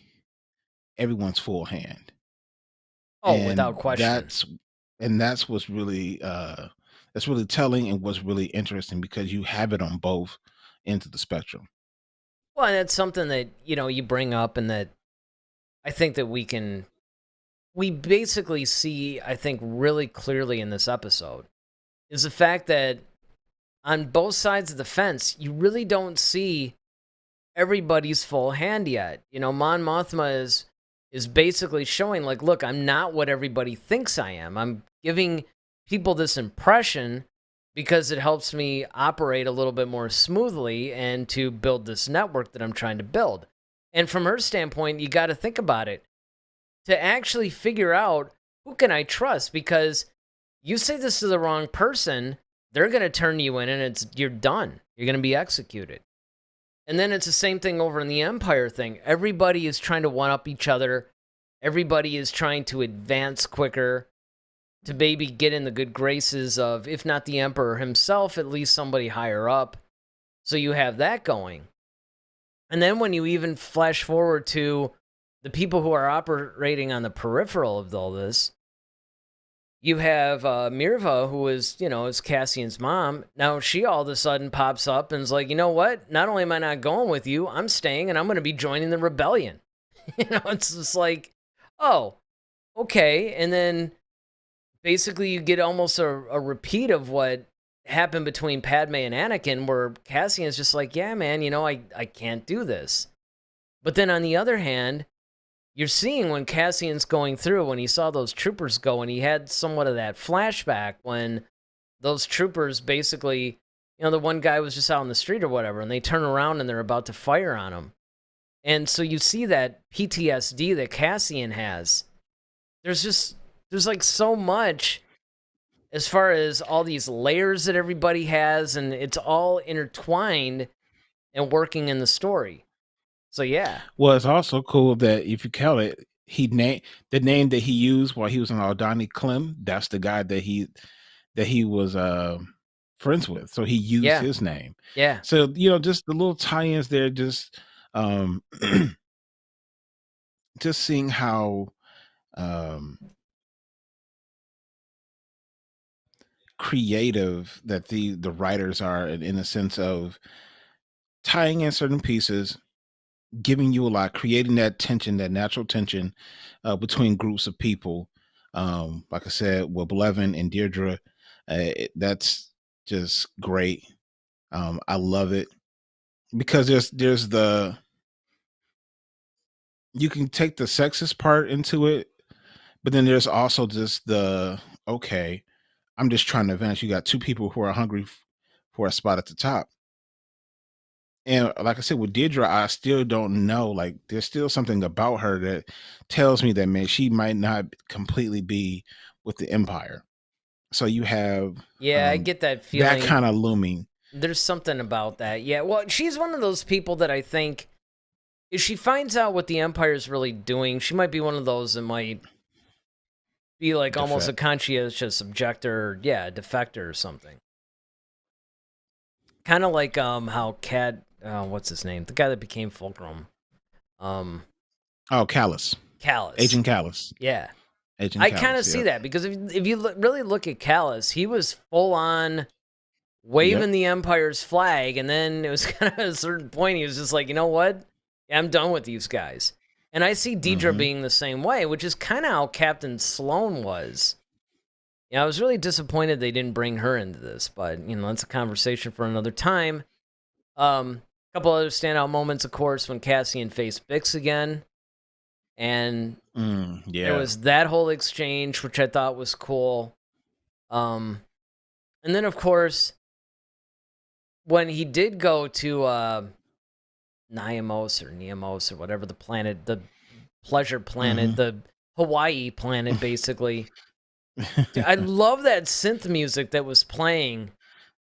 everyone's full hand. Oh, and without question. That's what's really that's really telling and what's really interesting, because you have it on both ends of the spectrum. Well, and it's something that, you know, you bring up, and that I think that we basically see, I think, really clearly in this episode, is the fact that on both sides of the fence, you really don't see everybody's full hand yet. You know, Mon Mothma is basically showing, like, look, I'm not what everybody thinks I am. I'm giving people this impression because it helps me operate a little bit more smoothly and to build this network that I'm trying to build. And from her standpoint, you got to think about it. To actually figure out, who can I trust? Because you say this to the wrong person, they're going to turn you in, and you're done. You're going to be executed. And then it's the same thing over in the Empire thing. Everybody is trying to one-up each other. Everybody is trying to advance quicker, to maybe get in the good graces of, if not the Emperor himself, at least somebody higher up. So you have that going. And then when you even flash forward to the people who are operating on the peripheral of all this, you have Mirva, who is, you know, is Cassian's mom. Now she all of a sudden pops up and is like, you know what? Not only am I not going with you, I'm staying, and I'm going to be joining the rebellion. You know, it's just like, oh, okay. And then basically you get almost a repeat of what happened between Padme and Anakin, where Cassian is just like, yeah, man, you know, I can't do this. But then on the other hand, you're seeing when Cassian's going through, when he saw those troopers go, and he had somewhat of that flashback when those troopers basically, you know, the one guy was just out in the street or whatever, and they turn around and they're about to fire on him. And so you see that PTSD that Cassian has. There's like so much as far as all these layers that everybody has, and it's all intertwined and working in the story. So yeah. Well, it's also cool that if you count it, the name that he used while he was in Aldhani Clem, that's the guy that he was friends with. So he used his name. Yeah. So, you know, just the little tie-ins there, just just seeing how creative that the writers are, in a sense of tying in certain pieces, giving you a lot, creating that tension, that natural tension between groups of people. Like I said, with Blevin and Deirdre, that's just great. I love it because there's you can take the sexist part into it, but then there's also just okay, I'm just trying to advance. You got two people who are hungry for a spot at the top. And like I said, with Deirdre, I still don't know. Like, there's still something about her that tells me that, man, she might not completely be with the Empire. So you have, I get that feeling. That kind of looming. There's something about that. Yeah, well, she's one of those people that I think if she finds out what the Empire's really doing, she might be one of those that might be like almost a conscientious objector, defector or something. Kind of like how what's his name? The guy that became Fulcrum. Callus. Agent Callus. Yeah. Agent I kind of see that because if you really look at Callus, he was full on waving the Empire's flag, and then it was kind of at a certain point he was just like, you know what? I'm done with these guys. And I see Deidre being the same way, which is kind of how Captain Sloan was. Yeah, I was really disappointed they didn't bring her into this, but that's a conversation for another time. A couple other standout moments, of course, when Cassian faced Bix again. And there was that whole exchange, which I thought was cool. And then, of course, when he did go to Neamos or whatever the planet, the pleasure planet, the Hawaii planet, basically. Dude, I love that synth music that was playing.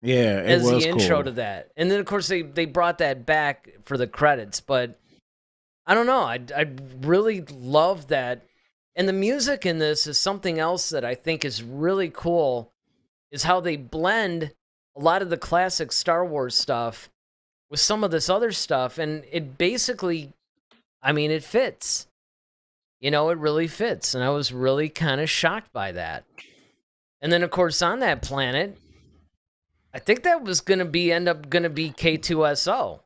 Yeah, as the intro to that. And then, of course, they brought that back for the credits, but I don't know. I really love that. And the music in this is something else that I think is really cool, is how they blend a lot of the classic Star Wars stuff with some of this other stuff. And it basically, it fits. It really fits. And I was really kind of shocked by that. And then, of course, on that planet, I think that was going to end up be K2SO.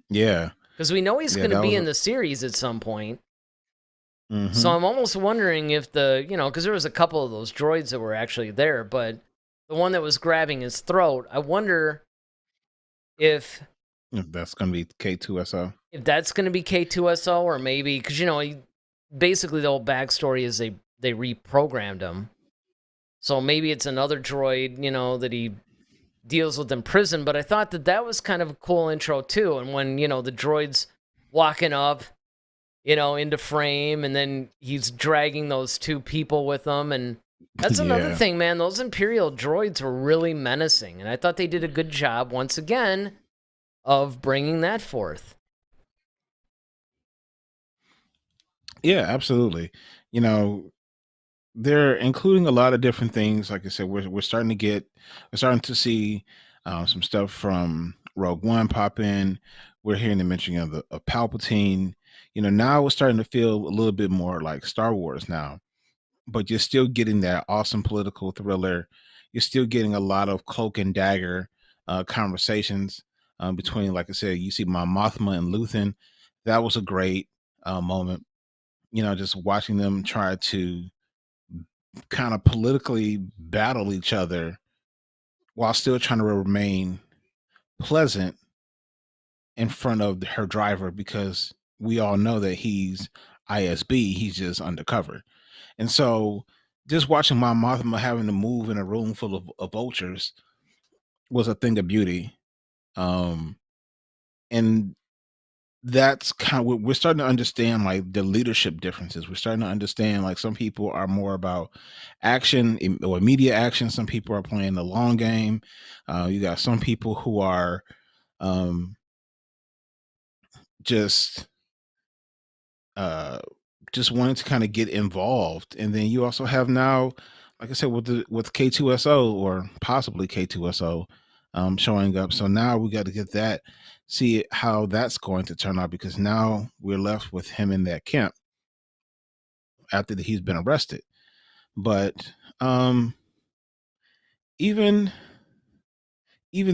Yeah. Because we know he's going to be in the series at some point. So I'm almost wondering if because there was a couple of those droids that were actually there, but the one that was grabbing his throat, I wonder if that's going to be K2SO. If that's going to be K2SO, or maybe, because, basically the whole backstory is they reprogrammed him. So maybe it's another droid, that he deals with in prison. But I thought that was kind of a cool intro, too. And when, the droid's walking up, into frame, and then he's dragging those two people with him. And that's another thing, man. Those Imperial droids were really menacing. And I thought they did a good job, once again, of bringing that forth. Yeah, absolutely. They're including a lot of different things. Like I said, we're starting to see some stuff from Rogue One pop in. We're hearing the mention of Palpatine. Now we're starting to feel a little bit more like Star Wars now, but you're still getting that awesome political thriller. You're still getting a lot of cloak and dagger conversations between, like I said, you see Mon Mothma and Luthen. That was a great moment. Just watching them try to kind of politically battle each other while still trying to remain pleasant in front of her driver, because we all know that he's ISB, he's just undercover. And so just watching Mon Mothma having to move in a room full of vultures was a thing of beauty. And that's kind of what we're starting to understand, like the leadership differences. We're starting to understand, like, some people are more about action or immediate action. Some people are playing the long game. You got some people who are just wanting to kind of get involved. And then you also have now, like I said, with K2SO, or possibly K2SO showing up. So now we got to get that, see how that's going to turn out, because now we're left with him in that camp after he's been arrested. But even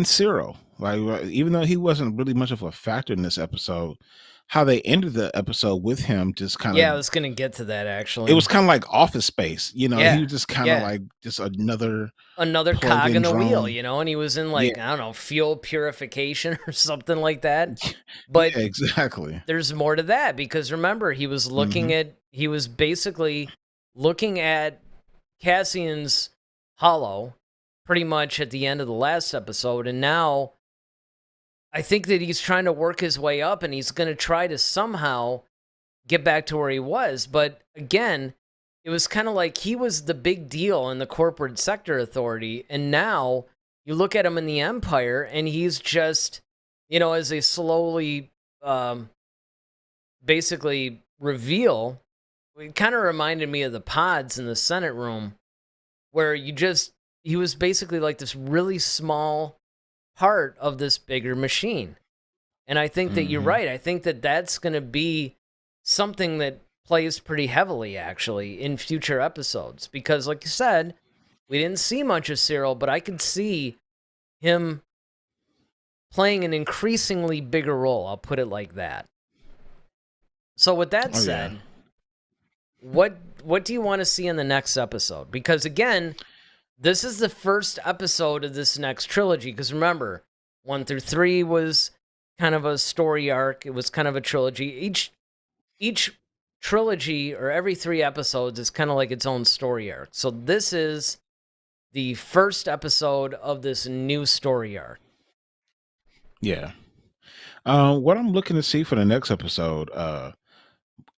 Cyril, like, even though he wasn't really much of a factor in this episode, how they ended the episode with him just kind of... Yeah, I was going to get to that, actually. It was kind of like Office Space, he was just kind of like just another cog in the wheel, and he was in, like, I don't know, fuel purification or something like that. But yeah, exactly. There's more to that, because remember, he was he was basically looking at Cassian's holo pretty much at the end of the last episode, and now I think that he's trying to work his way up, and he's going to try to somehow get back to where he was. But again, it was kind of like he was the big deal in the corporate sector authority, and now you look at him in the Empire, and he's just, as they slowly basically reveal, it kind of reminded me of the pods in the Senate room, where he was basically like this really small part of this bigger machine. And I think that you're right. I think that that's going to be something that plays pretty heavily, actually, in future episodes. Because, like you said, we didn't see much of Cyril, but I could see him playing an increasingly bigger role. I'll put it like that. So with that said, what do you want to see in the next episode? Because, again, this is the first episode of this next trilogy. Because remember, 1 through 3 was kind of a story arc. It was kind of a trilogy. Each trilogy, or every 3 episodes, is kind of like its own story arc. So this is the first episode of this new story arc. Yeah. What I'm looking to see for the next episode,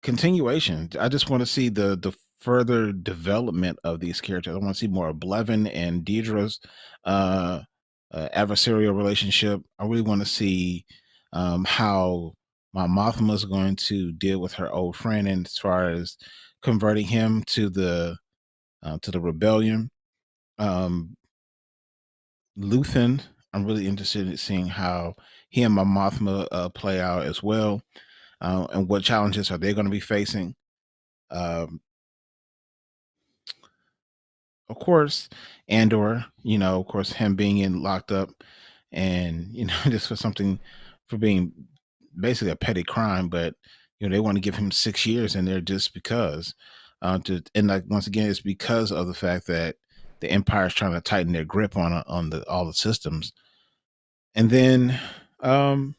continuation. I just want to see the further development of these characters. I want to see more of Blevin and Deidre's adversarial relationship. I really want to see how Mon Mothma is going to deal with her old friend, and as far as converting him to the rebellion. Luthen, I'm really interested in seeing how he and Mon Mothma play out as well, and what challenges are they going to be facing. Of course, Andor, of course, him being locked up, and just for being basically a petty crime, but they want to give him 6 years in there just because. And like, once again, it's because of the fact that the Empire is trying to tighten their grip on all the systems. And then, I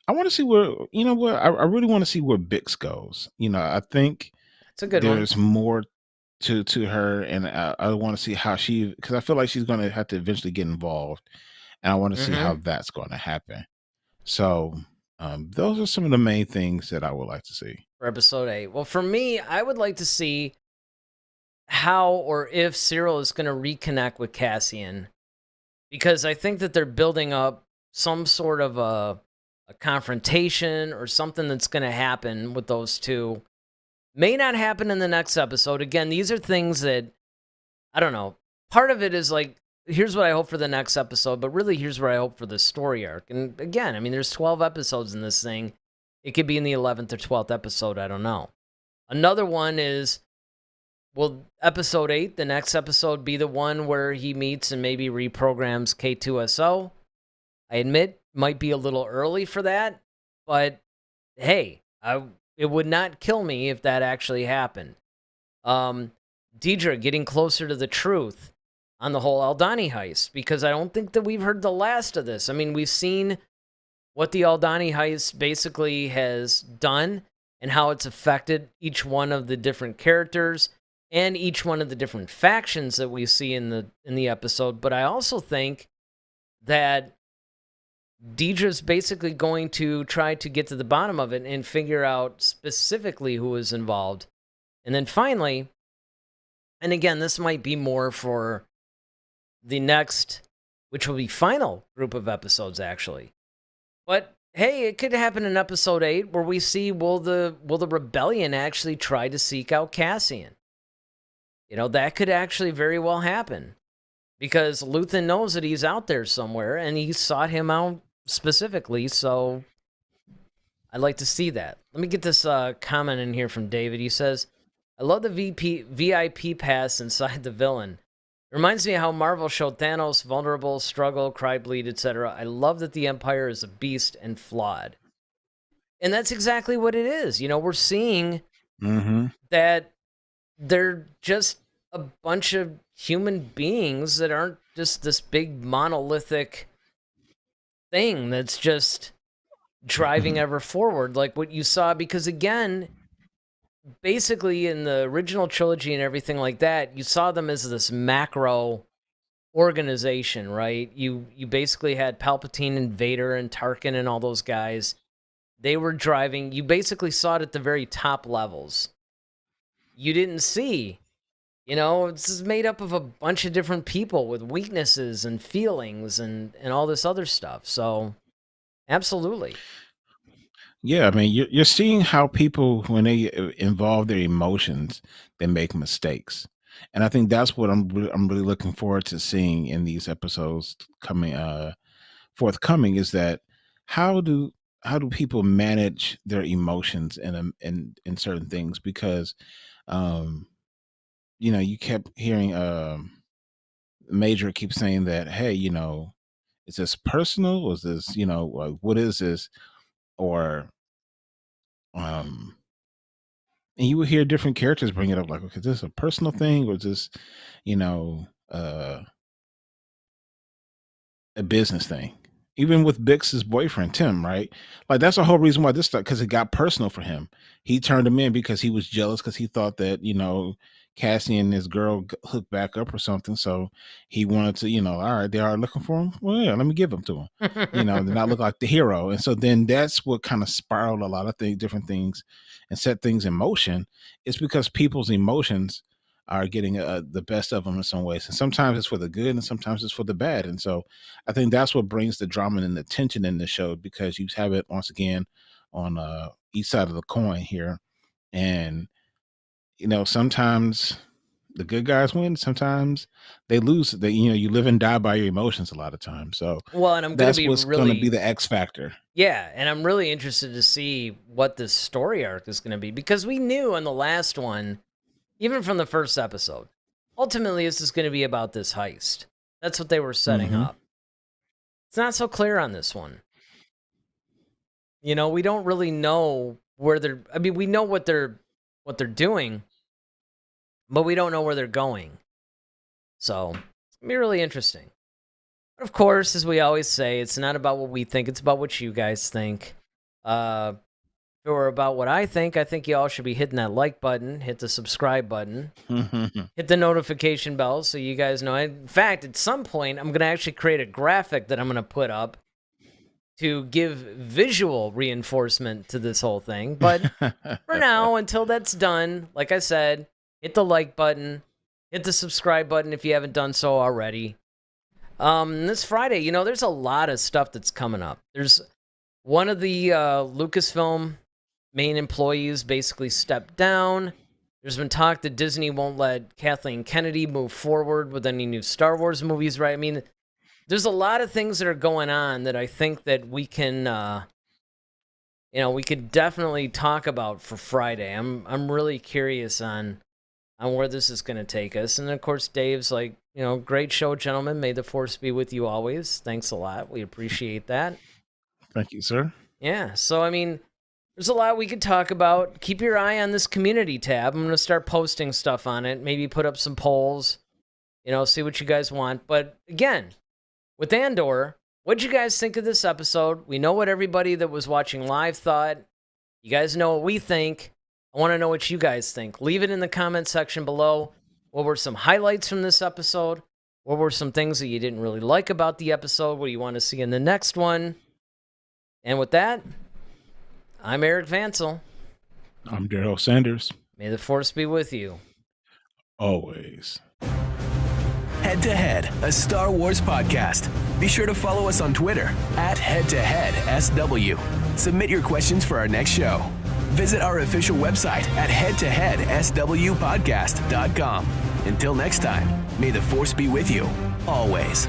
want to see where, I really want to see where Bix goes. I think it's a good there's more to her, and I want to see how because I feel like she's going to have to eventually get involved, and I want to see how that's going to happen. So those are some of the main things that I would like to see for episode 8. Well, for me, I would like to see how or if Cyril is going to reconnect with Cassian, because I think that they're building up some sort of a confrontation or something that's going to happen with those two. May not happen in the next episode. Again, these are things that, I don't know. Part of it is like, here's what I hope for the next episode, but really here's where I hope for the story arc. And again, I mean, there's 12 episodes in this thing. It could be in the 11th or 12th episode. I don't know. Another one is, will episode 8, the next episode, be the one where he meets and maybe reprograms K2SO? I admit, might be a little early for that, but hey, it would not kill me if that actually happened. Deidre getting closer to the truth on the whole Aldhani heist, because I don't think that we've heard the last of this. I mean, we've seen what the Aldhani heist basically has done and how it's affected each one of the different characters and each one of the different factions that we see in the episode. But I also think that Deidre's basically going to try to get to the bottom of it and figure out specifically who is involved. And then finally, and again, this might be more for the next, which will be final group of episodes, actually. But hey, it could happen in episode 8 where we see, will the rebellion actually try to seek out Cassian? That could actually very well happen, because Luthen knows that he's out there somewhere and he sought him out specifically, so I'd like to see that. Let me get this comment in here from David. He says, I love the VIP pass inside the villain. It reminds me of how Marvel showed Thanos vulnerable, struggle, cry, bleed, etc. I love that the Empire is a beast and flawed. And that's exactly what it is. We're seeing that they're just a bunch of human beings that aren't just this big monolithic thing that's just driving ever forward, like what you saw. Because again, basically in the original trilogy and everything like that, you saw them as this macro organization, right? You basically had Palpatine and Vader and Tarkin and all those guys. They were driving. You basically saw it at the very top levels. You didn't see, it's made up of a bunch of different people with weaknesses and feelings and all this other stuff. So Absolutely. Yeah, I mean, you're seeing how people, when they involve their emotions, they make mistakes, and I think that's what I'm really looking forward to seeing in these episodes coming forthcoming, is that how do how do people manage their emotions in certain things, because um you kept hearing Major keep saying that, hey, is this personal, was this, like, what is this, or um and you would hear different characters bring it up, like, okay, is this a personal thing, or is this, you know, uh, a business thing? Even with Bix's boyfriend, Tim, right? Like, that's the whole reason why this stuff, because it got personal for him. He turned him in because he was jealous, because he thought that, Cassian and his girl hooked back up or something. So he wanted to, all right, they are looking for him. Well, yeah, let me give them to him. They're not look like the hero. And so then that's what kind of spiraled a lot of different things and set things in motion. It's because people's emotions are getting the best of them in some ways. And sometimes it's for the good and sometimes it's for the bad. And so I think that's what brings the drama and the tension in the show, because you have it once again on each side of the coin here. And sometimes the good guys win, sometimes they lose. You live and die by your emotions a lot of times. So well, and that's what's going to be the X factor. Yeah, and I'm really interested to see what this story arc is going to be, because we knew in the last one, even from the first episode, ultimately this is going to be about this heist. That's what they were setting up. It's not so clear on this one. We don't really know where we know what they're doing, but we don't know where they're going. So it's going to be really interesting. But of course, as we always say, it's not about what we think, it's about what you guys think. If it were about what I think you all should be hitting that like button, hit the subscribe button, hit the notification bell so you guys know. In fact, at some point, I'm going to actually create a graphic that I'm going to put up to give visual reinforcement to this whole thing. But for now, until that's done, like I said, hit the like button, hit the subscribe button if you haven't done so already. This Friday, there's a lot of stuff that's coming up. There's one of the Lucasfilm main employees basically stepped down. There's been talk that Disney won't let Kathleen Kennedy move forward with any new Star Wars movies, right? I mean, there's a lot of things that are going on that I think that we can, we could definitely talk about for Friday. I'm really curious on where this is going to take us. And of course, Dave's like, great show, gentlemen. May the force be with you always. Thanks a lot. We appreciate that. Thank you, sir. Yeah. So, I mean, there's a lot we could talk about. Keep your eye on this community tab. I'm going to start posting stuff on it. Maybe put up some polls, see what you guys want. But again, with Andor, what'd you guys think of this episode? We know what everybody that was watching live thought. You guys know what we think. I want to know what you guys think. Leave it in the comment section below. What were some highlights from this episode? What were some things that you didn't really like about the episode? What do you want to see in the next one? And with that, I'm Eric Vansel. I'm Daryl Sanders. May the force be with you. Always. Head to Head, a Star Wars podcast. Be sure to follow us on Twitter @HeadToHeadSW. Submit your questions for our next show. Visit our official website at headtoheadswpodcast.com. Until next time, may the force be with you, always.